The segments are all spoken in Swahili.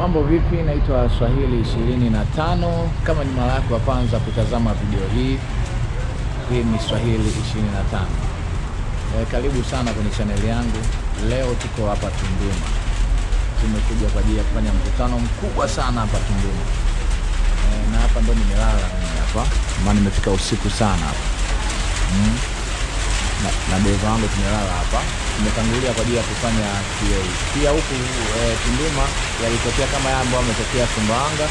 Mambo vipi, naitwa Swahili 25. Kama ni mara yako ya kwanza kutazama video hii, hii ni Swahili 25. Karibu sana kwenye channel yangu. Leo tuko hapa Tunduma. Tumekuja kwa ajili ya kufanya mkutano mkubwa sana hapa Tunduma. Na hapa ndo nimelala mimi hapa. Maana nimefika usiku sana hapa. Na dereva wangu tumelala hapa. Tumetangulia kwa ajili ya kufanya PA. Pia huku Tunduma yalitokea kama yale ambayo yametokea Sumbawanga.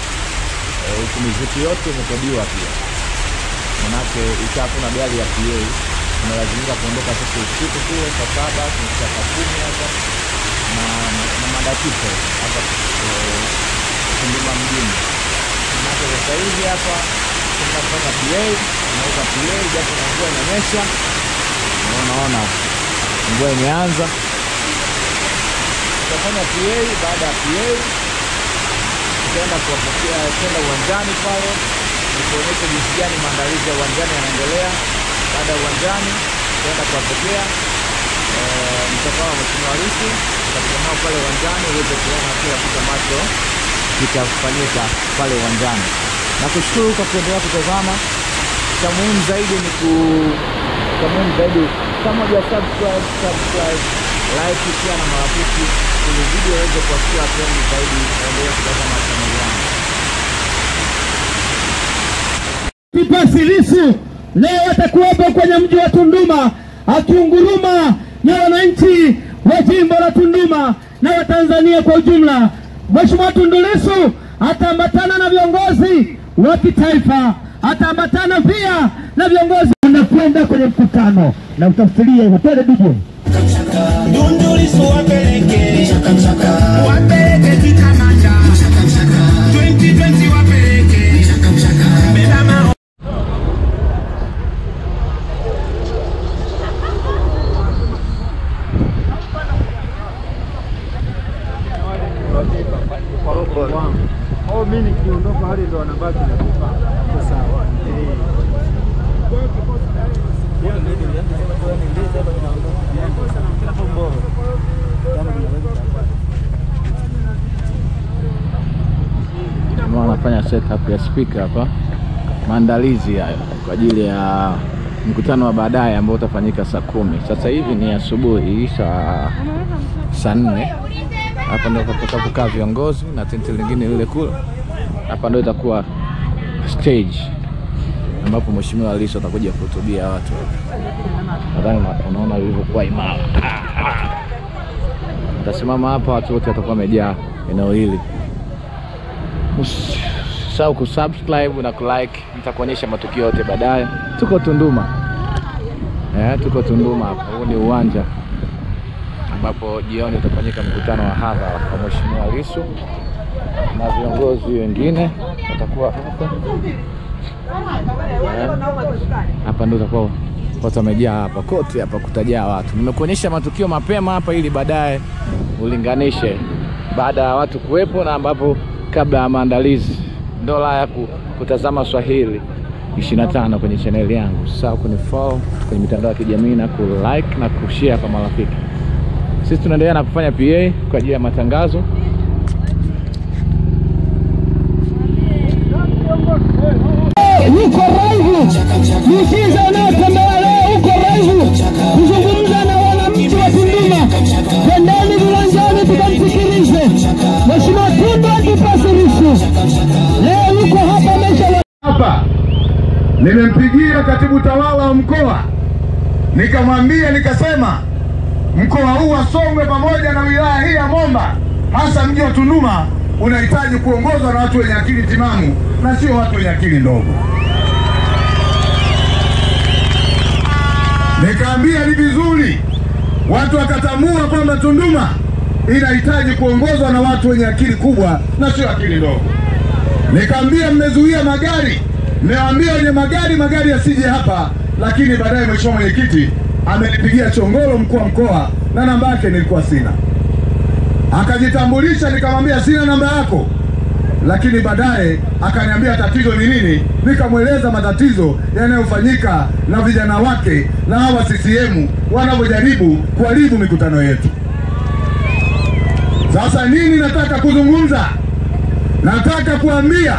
Huku muziki yote imekodiwa pia. Manake itakuwa na gari ya PA. Tunalazimika kuondoka sasa usiku kule saa 7 tunafika saa 10 hapa. Na madakika hapa Tunduma mjini. Manake sasa hivi hapa tunafanya PA, tunaweza PA japo na mvua inanyesha. Unaona mvua imeanza. Tutafanya PA, baada ya PA tutaenda kuwapokea kwenda uwanjani pale kuonyesha jinsi gani maandalizi ya uwanjani yanaendelea. Baada ya uwanjani tutaenda kuwapokea mtakao wa Mheshimiwa Lissu, tutakuwa pale uwanjani uweze kuona kila kitu ambacho kitafanyika pale uwanjani. Na kushukuru kwa kuendelea kutazama. Cha muhimu zaidi ni kama ya subscribe, like, share na marafiki ili video iweze kuwafikia watu wengi zaidi. Endelea kutazama channel yangu. Antipas Lissu leo atakuwepo kwenye mji wa Tunduma akiunguruma na wananchi wa jimbo la Tunduma na Watanzania kwa ujumla. Mheshimiwa Tundu Lissu ataambatana na viongozi wa kitaifa, ataambatana pia na viongozi wanakwenda kwenye mkutano na utafsiria hoteli DJ. Tundu Lissu wapeleke Kikamanda 2020 wapeleke Medama. Oh, mimi nikiondoka hali ndo anabaki na kifaa. Kwa sawa. Wanafanya setup ya speaker hapa. Maandalizi hayo kwa ajili ya mkutano wa baadaye ambao utafanyika saa 10. Sasa hivi ni asubuhi saa 4. Hapa ndio tutakapokaa viongozi na tenti lingine lile kule. Hapa ndio itakuwa stage ambapo Mheshimiwa Lissu atakuja kuhutubia watu. Nadhani unaona ilivyokuwa imara. Utasimama hapa, watu wote watakuwa wamejaa eneo hili. Usisahau kusubscribe na kulike. Nitakuonyesha matukio yote baadaye. Tuko Tunduma. Tuko Tunduma hapa. Huu ni uwanja ambapo jioni utafanyika mkutano wa hadhara kwa Mheshimiwa Lissu na viongozi wengine watakuwa hapa. Hapa ndio utakuwa watu wamejaa hapa, kote hapa kutajaa watu. Nimekuonyesha matukio mapema hapa ili baadaye ulinganishe baada ya watu kuwepo na ambapo kabla ya maandalizi. Ndio la kutazama Swahili 25 kwenye channel yangu. Usisahau kunifollow kwenye mitandao ya kijamii na kulike na kushare kwa marafiki. Sisi tunaendelea na kufanya PA kwa ajili ya matangazo. Uko raivu, mkiza unatembea leo uko raivu kuzungumza na wananchi wa Tunduma. Twendeni viwanjani tukamsikilize Mheshimiwa Tundu Antipas Lissu. Leo uko hapa mesha hapa. Nimempigia katibu tawala wa mkoa, nikamwambia nikasema mkoa huu wa Songwe pamoja na wilaya hii ya Momba, hasa mji wa Tunduma, unahitaji kuongozwa na watu wenye akili timamu na sio watu wenye akili ndogo. Nikaambia ni vizuri watu wakatamua kwamba Tunduma inahitaji kuongozwa na watu wenye akili kubwa na sio akili ndogo. Nikaambia mmezuia magari, mmewaambia wenye magari yasije hapa, lakini baadaye Mheshimiwa Mwenyekiti amenipigia chongolo mkuu wa mkoa na namba yake nilikuwa sina. Akajitambulisha, nikamwambia sina namba yako. Lakini baadaye akaniambia tatizo ni nini, nikamweleza matatizo yanayofanyika na vijana wake na hawa CCM wanavyojaribu kuharibu mikutano yetu. Sasa nini nataka kuzungumza? Nataka kuambia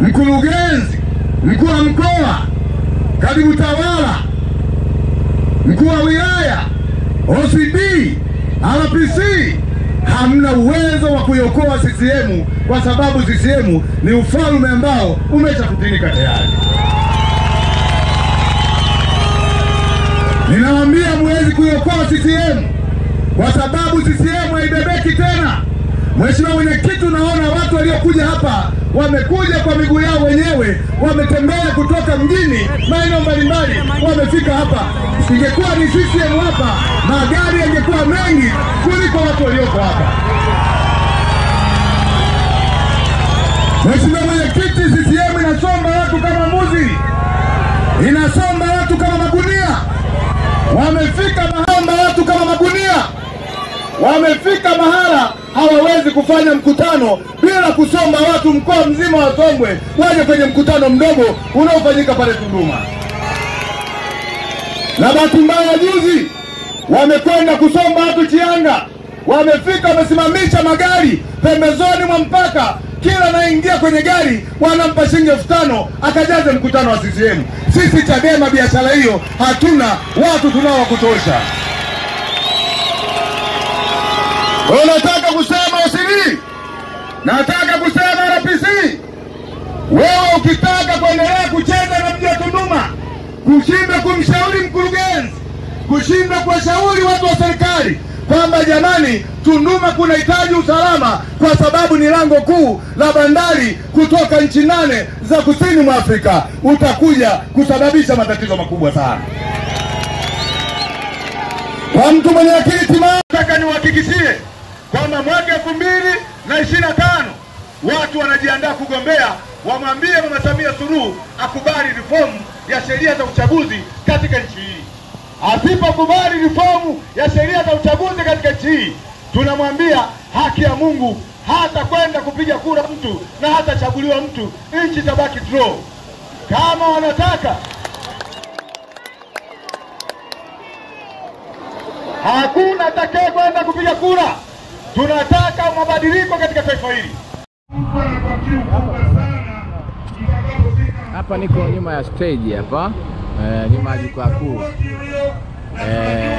mkurugenzi, mkuu wa mkoa, katibu tawala, mkuu wa wilaya, OCD, RPC, hamna uwezo wa kuiokoa CCM kwa sababu CCM ni ufalme ambao umeshafutika tayari. Ninawaambia muwezi kuiokoa CCM kwa sababu CCM haibebeki tena. Mheshimiwa Mwenyekiti, unaona watu waliokuja hapa wamekuja kwa miguu yao wenyewe, wametembea kutoka mjini maeneo mbalimbali, wamefika hapa. Ingekuwa ni CCM hapa, magari yangekuwa mengi kuliko watu walioko hapa. Mheshimiwa Mwenyekiti, CCM inasomba watu kama mbuzi, inasomba watu kama magunia. Wamefika mahamba watu kama magunia. Wamefika mahala hawawezi kufanya mkutano bila kusomba watu mkoa mzima wa Songwe waje kwenye mkutano mdogo unaofanyika pale Tunduma. Na bahati mbaya juzi wamekwenda kusomba watu Chianga. Wamefika wamesimamisha magari pembezoni mwa mpaka, kila anaingia kwenye gari wanampa shilingi 5,000 akajaze mkutano wa CCM. Sisi Chadema biashara hiyo hatuna, watu tunao wa kutosha. Unataka kusema OCD? Nataka kusema RPC. Wewe ukitaka kuendelea kucheza na mji wa Tunduma, kushinda kumshauri mkurugenzi, kushinda kuwashauri watu wa serikali kwamba jamani, Tunduma kunahitaji usalama kwa sababu ni lango kuu la bandari kutoka nchi 8 za kusini mwa Afrika, utakuja kusababisha matatizo makubwa sana. Kwa mtu mwenye akili timamu, nataka niwahakikishie kwamba mwaka 2025 watu wanajiandaa kugombea, wamwambie Mama Samia Suluhu akubali reform ya sheria za uchaguzi katika nchi hii. Asipokubali reform ya sheria za uchaguzi katika nchi hii, tunamwambia haki ya Mungu hata kwenda kupiga kura mtu na hata chaguliwa mtu, nchi tabaki draw. Kama wanataka hakuna atakaye kwenda kupiga kura. Tunataka mabadiliko katika taifa hili. Hapa niko nyuma ya stage hapa, nyuma ya jukwaa kuu.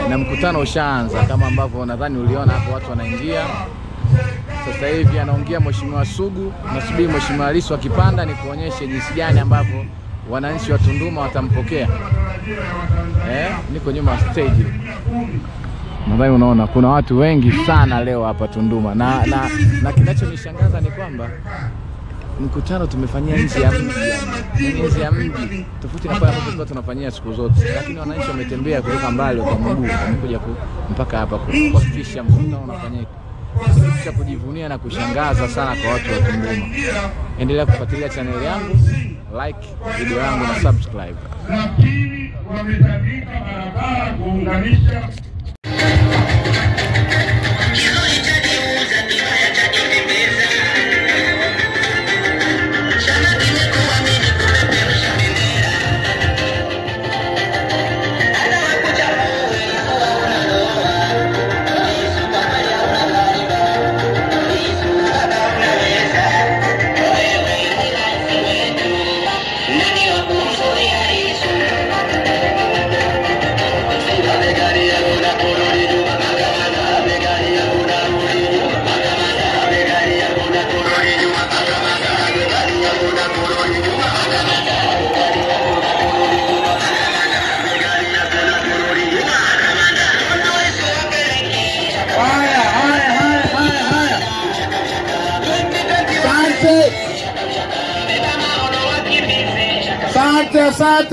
Na mkutano ushaanza kama ambavyo nadhani uliona hapo, watu wanaingia. Sasa hivi anaongea Mheshimiwa Sugu, nasubiri Mheshimiwa Lissu akipanda ni kuonyeshe jinsi gani ambavyo wananchi wa Tunduma watampokea. Niko nyuma ya stage. Nadhani unaona kuna watu wengi sana leo hapa Tunduma, na kinachonishangaza ni kwamba mkutano tumefanyia nje ya mji, tofauti na pale ambapo tulikuwa tunafanyia siku zote, lakini wananchi wametembea kutoka mbali kwa mguu wamekuja mpaka hapa kuhakikisha mkutano unafanyika. Kitu cha kujivunia na kushangaza sana kwa watu wa Tunduma. Endelea kufuatilia channel yangu, like video yangu na subscribe. Lakini wametandika barabara kuunganisha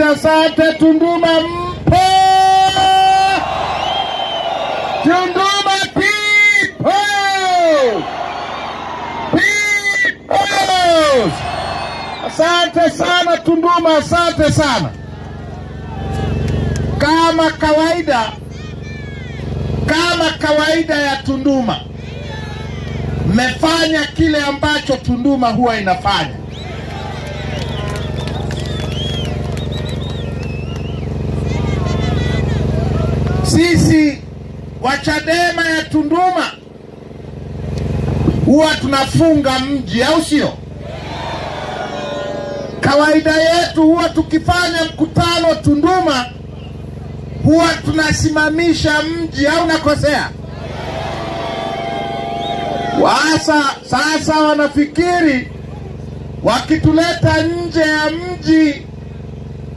Asante Tunduma mpo! Tunduma people! Asante sana Tunduma, asante sana. Kama kawaida ya Tunduma, mmefanya kile ambacho Tunduma huwa inafanya. Sisi wa Chadema ya Tunduma huwa tunafunga mji, au sio? Kawaida yetu huwa tukifanya mkutano Tunduma huwa tunasimamisha mji, au nakosea? Sasa wanafikiri wakituleta nje ya mji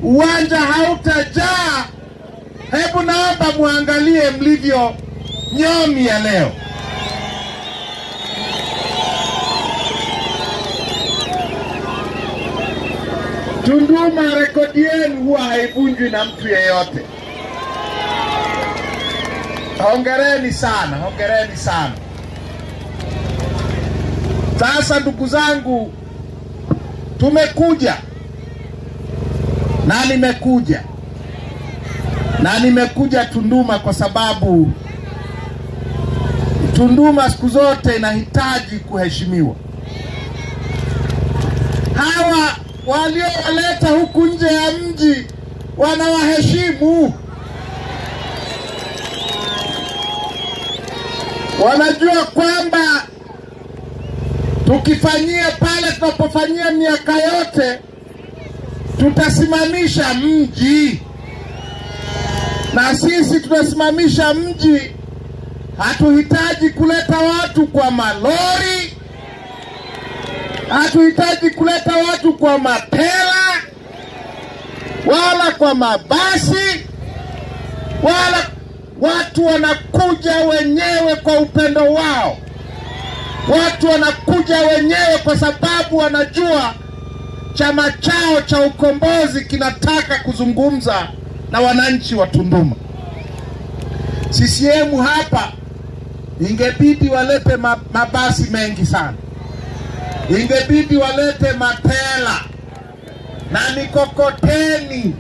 uwanja hautajaa. Hebu naomba muangalie mlivyo nyomi ya leo. Tunduma rekodi yenu huwa haivunjwi na mtu yeyote. Hongereni sana, hongereni sana. Sasa ndugu zangu, tumekuja na nimekuja Tunduma kwa sababu Tunduma siku zote inahitaji kuheshimiwa. Hawa waliowaleta huku nje ya mji wanawaheshimu. Wanajua kwamba tukifanyia pale tunapofanyia miaka yote tutasimamisha mji. Na sisi tunasimamisha mji, hatuhitaji kuleta watu kwa malori, hatuhitaji kuleta watu kwa mapela, wala kwa mabasi, wala watu wanakuja wenyewe kwa upendo wao. Watu wanakuja wenyewe kwa sababu wanajua chama chao cha ukombozi kinataka kuzungumza na wananchi wa Tunduma. CCM hapa ingebidi walete mabasi mengi sana. Ingebidi walete matela na mikokoteni.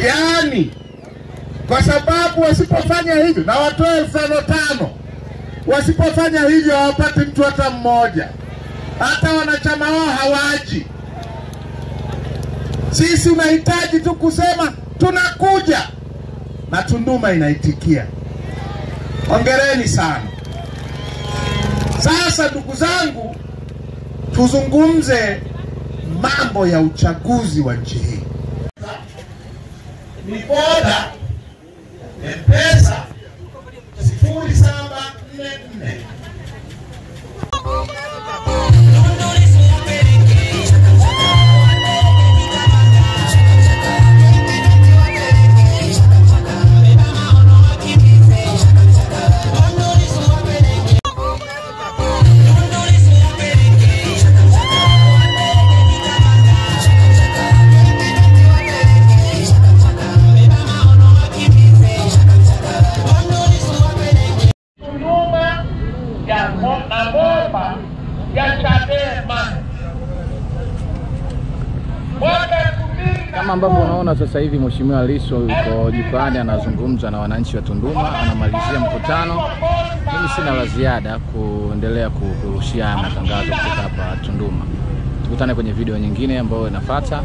Yani, kwa sababu wasipofanya hivyo, na watoe 5,000, wasipofanya hivyo hawapati mtu hata mmoja. Hata wanachama wao hawaji. Sisi unahitaji tu kusema tunakuja na Tunduma inaitikia. Hongereni sana. Sasa ndugu zangu, tuzungumze mambo ya uchaguzi wa nchi hii. Ni boda M-Pesa 0744. Kama ambavyo unaona sasa hivi Mheshimiwa Lissu yuko jukwani anazungumza na wananchi wa Tunduma, anamalizia mkutano. Mimi sina la ziada kuendelea kurushia matangazo kutoka hapa Tunduma. Tukutane kwenye video nyingine ambayo inafuata.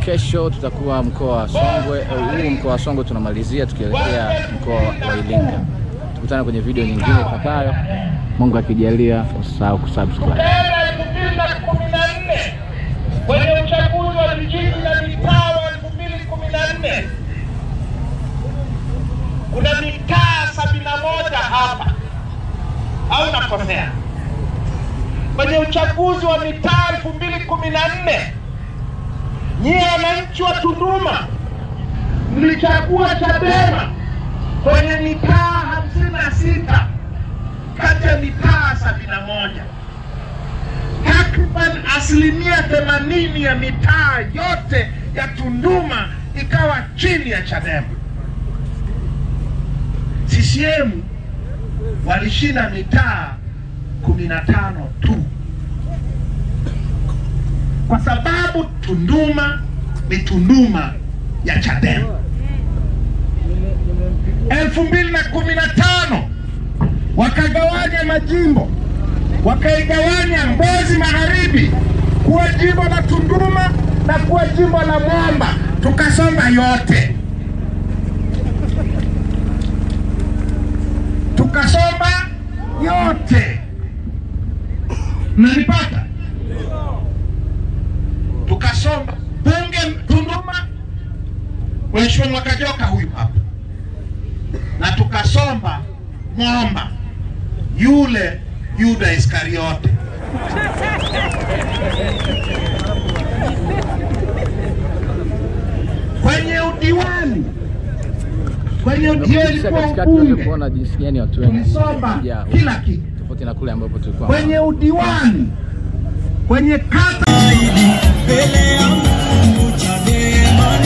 Kesho tutakuwa mkoa wa Songwe. Huu mkoa wa Songwe tunamalizia tukielekea mkoa wa Iringa. Tukutane kwenye video nyingine ifuatayo. Mungu akijalia, usisahau kusubscribe. Kwenye uchaguzi wa vijiji na mitaa wa 2014 kuna mitaa 71 hapa, au nakosea? Kwenye uchaguzi wa mitaa 2014 nyie wananchi wa Tunduma mlichagua Chadema kwenye mitaa 56 kati ya mitaa 71. Takriban 80% ya mitaa yote ya Tunduma ikawa chini ya Chadema. CCM walishinda mitaa 15 tu, kwa sababu Tunduma ni Tunduma ya Chadema. 2015 wakagawanya majimbo, wakaigawanya Mbozi Magharibi kuwa jimbo la Tunduma na kuwa jimbo la Mwamba, tukasonga yote. Tukasomba yote. Mnanipata? Tukasomba bunge Tunduma, Mheshimiwa Kajoka huyu hapa, na tukasomba Mwamba yule Yuda Iskariote. Kwenye udiwani, kwenye udiwani kuona jinsi gani watu wengi tulisomba kila kitu tofauti na kule ambapo tulikuwa. Kwenye udiwani, kwenye kata Chadema